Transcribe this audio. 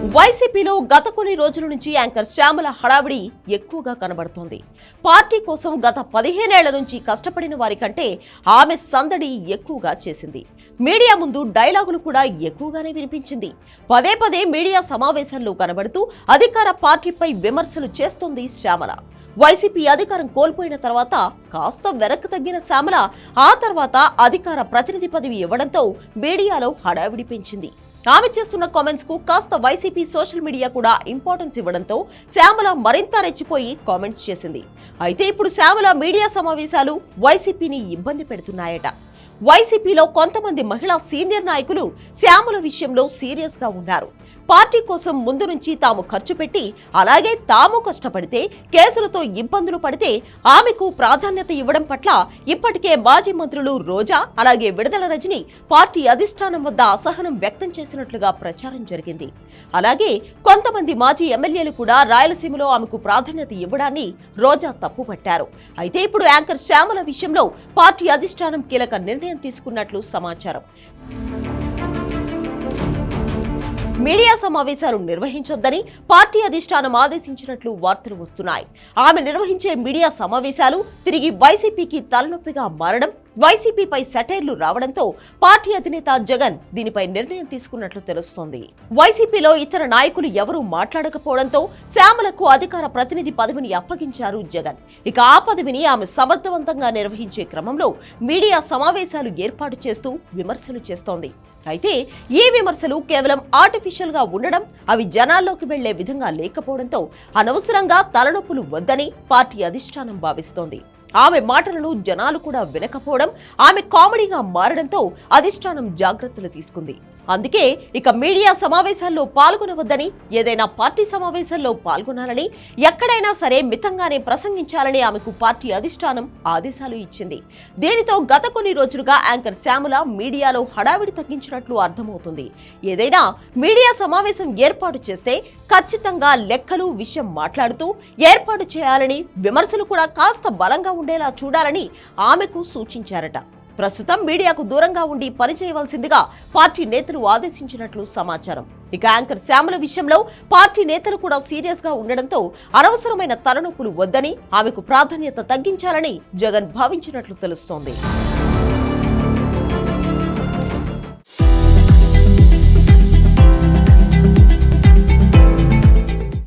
వైసీపీలో గత కొన్ని రోజుల నుంచి యాంకర్ శ్యామల హడావిడి ఎక్కువగా కనబడుతోంది. పార్టీ కోసం గత 15 ఏళ్ల నుంచి కష్టపడిన వారి కంటే ఆమె సందడి ఎక్కువగా చేసింది. మీడియా ముందు డైలాగులు కూడా ఎక్కువగానే వినిపించింది. పదే పదే మీడియా సమావేశాల్లో కనబడుతూ అధికార పార్టీపై విమర్శలు చేస్తోంది శ్యామల. వైసీపీ అధికారం కోల్పోయిన తర్వాత కాస్త వెనక్కి తగ్గిన శ్యామల ఆ తర్వాత అధికార ప్రతినిధి పదవి ఇవ్వడంతో మీడియాలో హడావిడి పెంచింది. ఆమె చేస్తున్న కామెంట్స్ కు కాస్త వైసీపీ సోషల్ మీడియా కూడా ఇంపార్టెన్స్ ఇవ్వడంతో శ్యామల మరింత రెచ్చిపోయి కామెంట్స్ చేసింది. అయితే ఇప్పుడు శ్యామల మీడియా సమావేశాలు వైసీపీని ఇబ్బంది పెడుతున్నాయట. వైసీపీలో కొంతమంది మహిళా సీనియర్ నాయకులు శ్యామల విషయంలో సీరియస్ గా ఉన్నారు. పార్టీ కోసం ముందు నుంచి తాము ఖర్చు పెట్టి అలాగే తాము కష్టపడితే కేసులతో ఇబ్బందులు పడితే ఆమెకు ప్రాధాన్యత ఇవ్వడం పట్ల ఇప్పటికే మాజీ మంత్రులు రోజా అలాగే విడుదల రజని పార్టీ అధిష్టానం వద్ద అసహనం వ్యక్తం చేసినట్లుగా ప్రచారం జరిగింది. అలాగే కొంతమంది మాజీ ఎమ్మెల్యేలు కూడా రాయలసీమలో ఆమెకు ప్రాధాన్యత ఇవ్వడాన్ని రోజా తప్పుపట్టారు. అయితే ఇప్పుడు యాంకర్ శ్యామల విషయంలో పార్టీ అధిష్టానం కీలక నిర్ణయం తీసుకున్నట్లు సమాచారం. మీడియా సమావేశాలు నిర్వహించొద్దని పార్టీ అధిష్టానం ఆదేశించినట్లు వార్తలు వస్తున్నాయి. ఆమె నిర్వహించే మీడియా సమావేశాలు తిరిగి వైసీపీకి తలనొప్పిగా మారడం, వైసీపీపై సెటైర్లు రావడంతో పార్టీ అధినేత జగన్ దీనిపై నిర్ణయం తీసుకున్నట్లు తెలుస్తోంది. వైసీపీలో ఇతర నాయకులు ఎవరూ మాట్లాడకపోవడంతో శ్యామలకు అధికార ప్రతినిధి పదవిని అప్పగించారు జగన్. ఇక ఆ పదవిని ఆమె సమర్థవంతంగా నిర్వహించే క్రమంలో మీడియా సమావేశాలు ఏర్పాటు చేస్తూ విమర్శలు చేస్తోంది. అయితే ఈ విమర్శలు కేవలం ఆర్టిఫిషియల్ గా ఉండడం, అవి జనాల్లోకి వెళ్లే విధంగా లేకపోవడంతో అనవసరంగా తలనొప్పులు వద్దని పార్టీ అధిష్టానం భావిస్తోంది. ఆమె మాటలను జనాలు కూడా వినకపోవడం, ఆమె కామెడీగా మారడంతో అధిష్టానం జాగ్రత్తలు తీసుకుంది. అందుకే ఇక మీడియా సమావేశాల్లో పాల్గొనవద్దని, ఏదైనా పార్టీ సమావేశాల్లో పాల్గొనాలని, ఎక్కడైనా సరే మితంగానే ప్రసంగించాలని ఆమెకు పార్టీ అధిష్టానం ఆదేశాలు ఇచ్చింది. దీనితో గత కొన్ని రోజులుగా యాంకర్ శ్యామల మీడియాలో హడావిడి తగ్గించినట్లు అర్థమవుతుంది. ఏదైనా మీడియా సమావేశం ఏర్పాటు చేస్తే ఖచ్చితంగా లెక్కలు విషయం మాట్లాడుతూ ఏర్పాటు చేయాలని, విమర్శలు కూడా కాస్త బలంగా ఉండేలా చూడాలని ఆమెకు సూచించారట. ప్రస్తుతం మీడియాకు దూరంగా ఉండి పనిచేయవలసిందిగా పార్టీ నేతలు ఆదేశించినట్లు సమాచారం. ఇక యాంకర్ శ్యామల విషయంలో పార్టీ నేతలు కూడా సీరియస్ గా ఉండడంతో అనవసరమైన తలనొప్పులు వద్దని, ఆమెకు ప్రాధాన్యత తగ్గించాలని జగన్ భావించినట్లు తెలుస్తోంది.